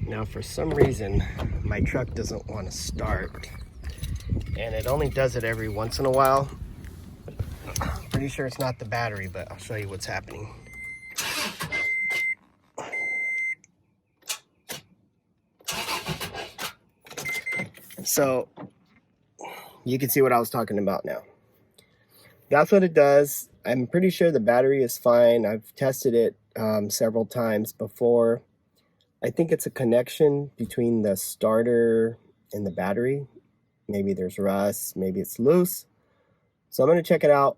Now for some reason my truck doesn't want to start, and it only does it every once in a while. Pretty sure it's not the battery, but I'll show you what's happening. So you can see what I was talking about now. That's what it does. I'm pretty sure the battery is fine. I've tested it several times before. I think it's a connection between the starter and the battery. Maybe there's rust, maybe it's loose. So I'm going to check it out.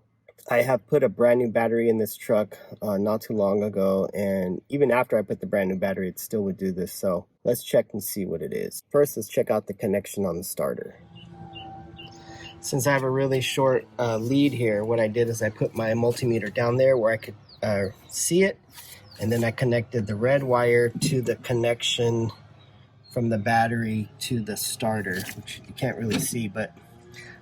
I have put a brand new battery in this truck not too long ago, and even after I put the brand new battery, it still would do this. So let's check and see what it is. First, let's check out the connection on the starter. Since I have a really short lead here, what I did is I put my multimeter down there where I could see it, and then I connected the red wire to the connection from the battery to the starter, which you can't really see, but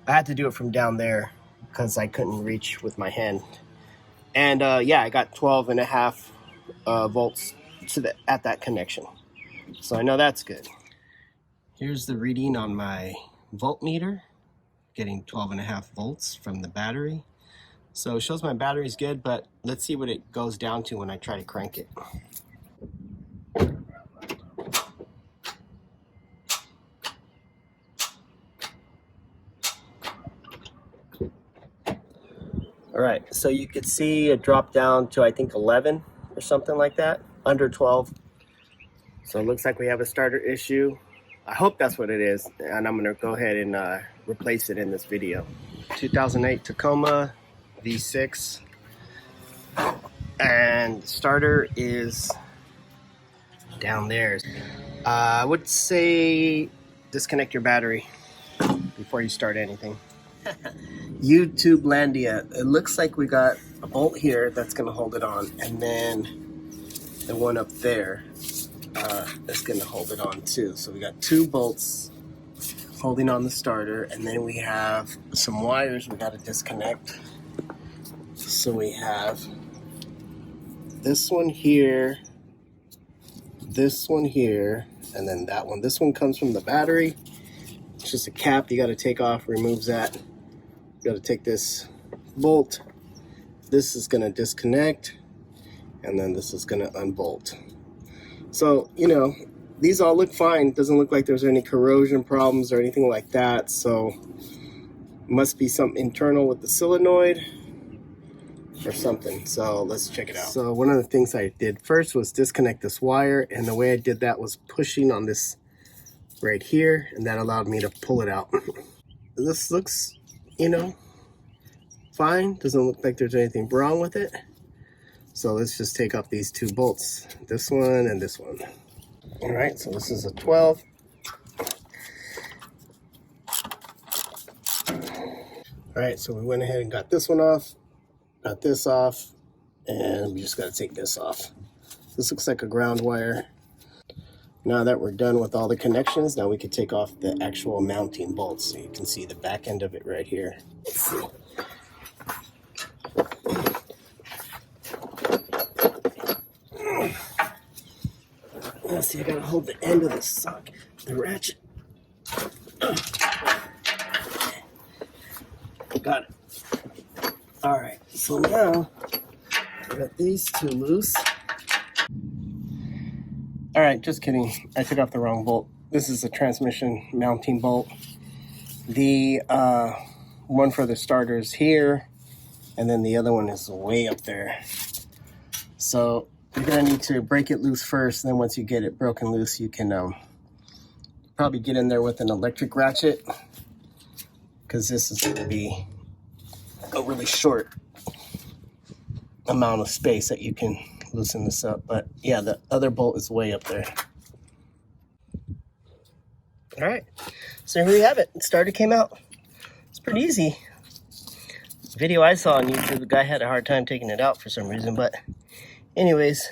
I had to do it from down there because I couldn't reach with my hand. And yeah, I got 12.5 volts at that connection. So I know that's good. Here's the reading on my voltmeter, getting 12.5 volts from the battery. So it shows my battery's good, but let's see what it goes down to when I try to crank it. All right, so you could see it dropped down to, I think, 11 or something like that, under 12. So it looks like we have a starter issue. I hope that's what it is, and I'm gonna go ahead and replace it in this video. 2008 Tacoma V6, and the starter is down there. I would say disconnect your battery before you start anything. YouTube Landia. It looks like we got a bolt here that's going to hold it on, and then the one up there is going to hold it on too. So we got 2 bolts holding on the starter, and then we have some wires we got to disconnect. So we have this one here, this one here, and then that one. This one comes from the battery. It's just a cap you got to take off, removes that. You got to take this bolt. This is going to disconnect, and then this is going to unbolt. So, you know, these all look fine. Doesn't look like there's any corrosion problems or anything like that. So must be something internal with the solenoid or something. So let's check it out. So one of the things I did first was disconnect this wire, and the way I did that was pushing on this right here, and that allowed me to pull it out. This looks, you know, fine. Doesn't look like there's anything wrong with it. So let's just take off these 2 bolts, this one and this one. All right, so this is a 12. All right, so we went ahead and got this one off, got this off, and we just got to take this off. This looks like a ground wire. Now that we're done with all the connections, now we can take off the actual mounting bolts. So you can see the back end of it right here. Let's see. Let's see, I gotta hold the end of the socket, the ratchet. Got it. All right, so now I got these 2 loose. All right, just kidding. I took off the wrong bolt. This is a transmission mounting bolt. The one for the starter is here, and then the other one is way up there. So you're gonna need to break it loose first. Then once you get it broken loose, you can probably get in there with an electric ratchet, because this is gonna be a really short amount of space that you can loosen this up. But yeah, the other bolt is way up there. All right, so here we have it. The starter came out. It's pretty easy. The video I saw on YouTube, the guy had a hard time taking it out for some reason. But anyways,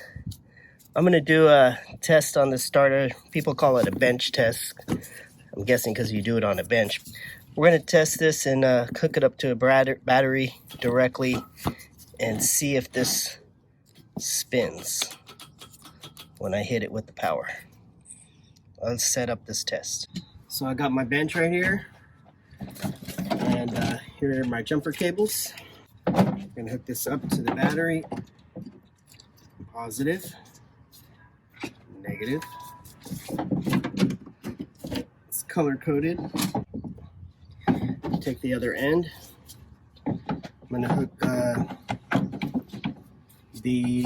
I'm gonna do a test on this starter. People call it a bench test. I'm guessing because you do it on a bench. We're gonna test this and hook it up to a battery directly and see if this spins when I hit it with the power. let's set up this test. So I got my bench right here, and here are my jumper cables. I'm gonna hook this up to the battery. Positive, negative. It's color coded. Take the other end. I'm gonna hook the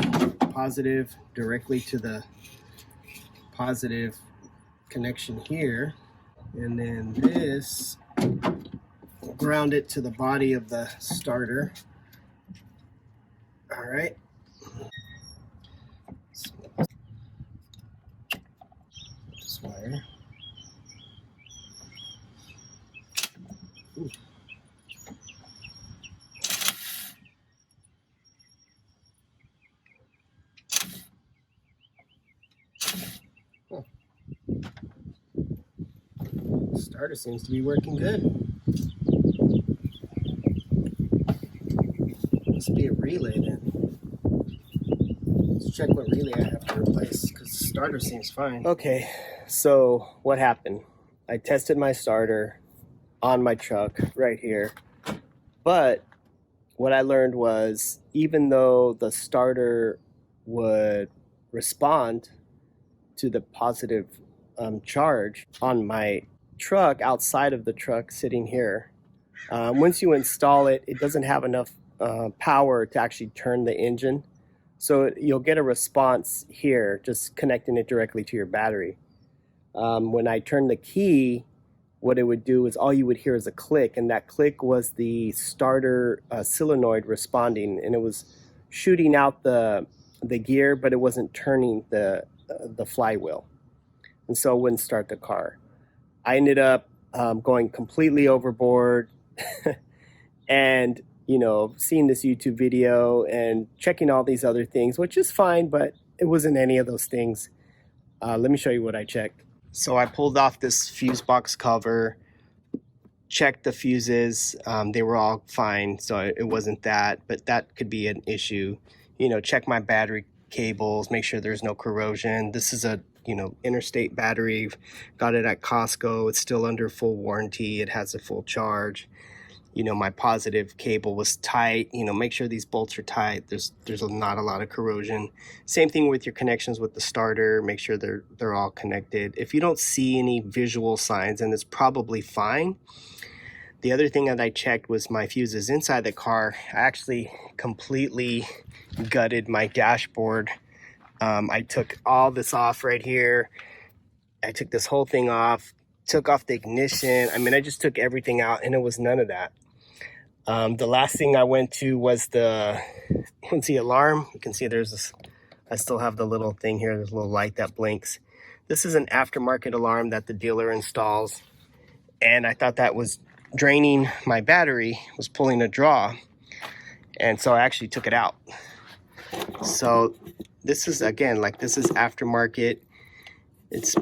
positive directly to the positive connection here, and then this, ground it to the body of the starter. All right. So, this wire. Ooh. Huh. Starter seems to be working good. Must be a relay then. Let's check what relay I have to replace, because the starter seems fine. Okay, so what happened? I tested my starter on my truck right here, but what I learned was, even though the starter would respond to the positive charge on my truck, outside of the truck sitting here, once you install it, it doesn't have enough power to actually turn the engine. So you'll get a response here, just connecting it directly to your battery. When I turn the key, what it would do is all you would hear is a click, and that click was the starter solenoid responding, and it was shooting out the gear, but it wasn't turning the flywheel, and so it wouldn't start the car. I ended up going completely overboard and seeing this YouTube video and checking all these other things, which is fine, but it wasn't any of those things. Let me show you what I checked. So I pulled off this fuse box cover, checked the fuses. They were all fine, so it wasn't that, but that could be an issue. Check my battery cables, make sure there's no corrosion. This is a interstate battery. Got it at Costco. It's still under full warranty. It has a full charge. My positive cable was tight. Make sure these bolts are tight. There's not a lot of corrosion. Same thing with your connections with the starter. Make sure they're all connected. If you don't see any visual signs, then it's probably fine. The other thing that I checked was my fuses inside the car. I actually completely gutted my dashboard. I took all this off right here. I took this whole thing off, took off the ignition. I just took everything out, and it was none of that. The last thing I went to was the alarm. You can see there's this, I still have the little thing here, there's a little light that blinks. This is an aftermarket alarm that the dealer installs, and I thought that was draining my battery, was pulling a draw, and so I actually took it out. So this is, again, this is aftermarket. It's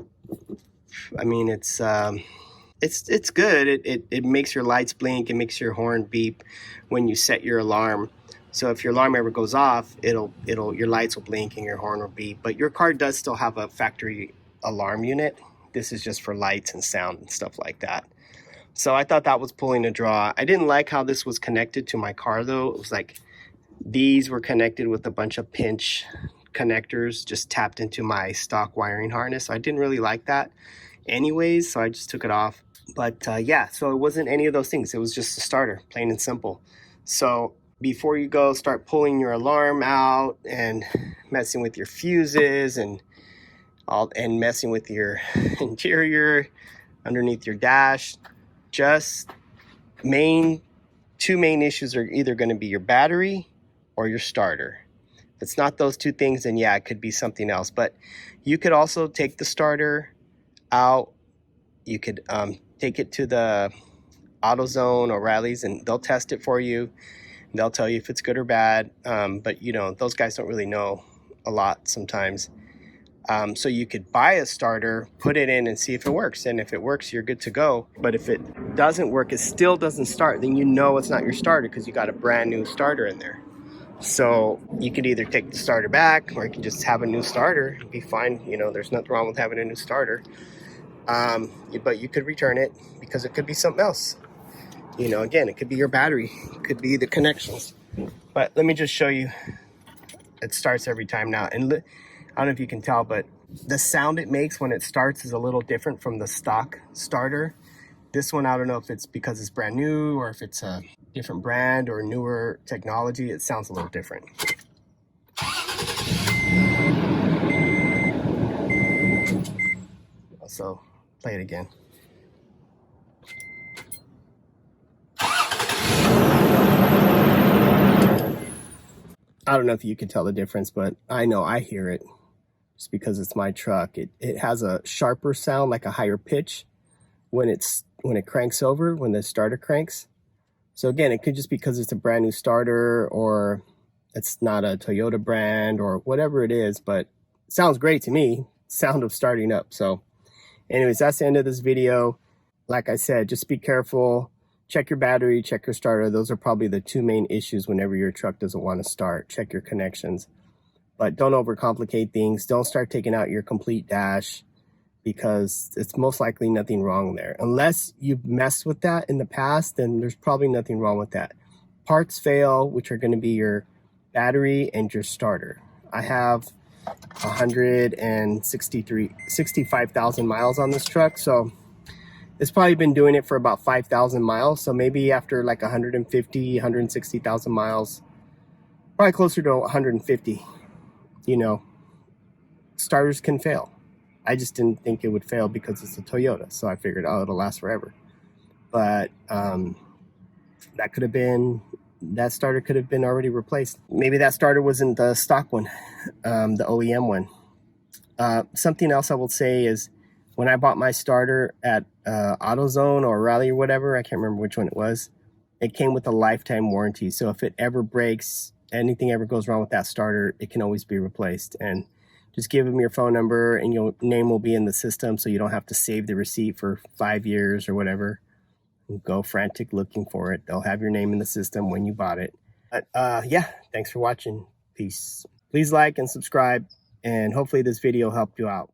good. It makes your lights blink. It makes your horn beep when you set your alarm. So if your alarm ever goes off, your lights will blink and your horn will beep. But your car does still have a factory alarm unit. This is just for lights and sound and stuff like that. So I thought that was pulling a draw. I didn't like how this was connected to my car, though. It was like these were connected with a bunch of pinch connectors just tapped into my stock wiring harness. So I didn't really like that anyways, so I just took it off. But yeah, so it wasn't any of those things. It was just a starter, plain and simple. So before you go start pulling your alarm out and messing with your fuses and messing with your interior underneath your dash, just two main issues are either going to be your battery or your starter. If it's not those two things, then yeah, it could be something else. But you could also take the starter out. You could take it to the AutoZone or O'Reilly's, and they'll test it for you. They'll tell you if it's good or bad. But those guys don't really know a lot sometimes. So you could buy a starter, put it in, and see if it works. And if it works, you're good to go. But if it doesn't work, it still doesn't start, then it's not your starter, because you got a brand new starter in there. So you could either take the starter back, or you can just have a new starter and be fine. There's nothing wrong with having a new starter. But you could return it because it could be something else. You know, again, it could be your battery, it could be the connections. But let me just show you. It starts every time now, and I don't know if you can tell, but the sound it makes when it starts is a little different from the stock starter. This one, I don't know if it's because it's brand new or if it's a different brand or newer technology. It sounds a little different. So play it again. I don't know if you can tell the difference, but I know I hear it just because it's my truck. It has a sharper sound, like a higher pitch when it cranks over, when the starter cranks. So again, it could just be because it's a brand new starter or it's not a Toyota brand or whatever it is, but it sounds great to me. Sound of starting up. So anyways, that's the end of this video. Like I said, just be careful. Check your battery, check your starter. Those are probably the two main issues whenever your truck doesn't want to start. Check your connections. But don't overcomplicate things. Don't start taking out your complete dash because it's most likely nothing wrong there. Unless you've messed with that in the past, then there's probably nothing wrong with that. Parts fail, which are going to be your battery and your starter. I have 65,000 miles on this truck, so it's probably been doing it for about 5,000 miles. So maybe after like 160,000 miles, probably closer to 150, you know, starters can fail. I just didn't think it would fail because it's a Toyota. So I figured, oh, it'll last forever. But that starter could have been already replaced. Maybe that starter wasn't the stock one, the OEM one. Something else I will say is, when I bought my starter at AutoZone or Raleigh or whatever, I can't remember which one it was, it came with a lifetime warranty. So if it ever breaks, anything ever goes wrong with that starter, it can always be replaced. And just give them your phone number and your name will be in the system, so you don't have to save the receipt for 5 years or whatever. Go frantic looking for it. They'll have your name in the system when you bought it. But yeah, thanks for watching. Peace. Please like and subscribe, and hopefully this video helped you out.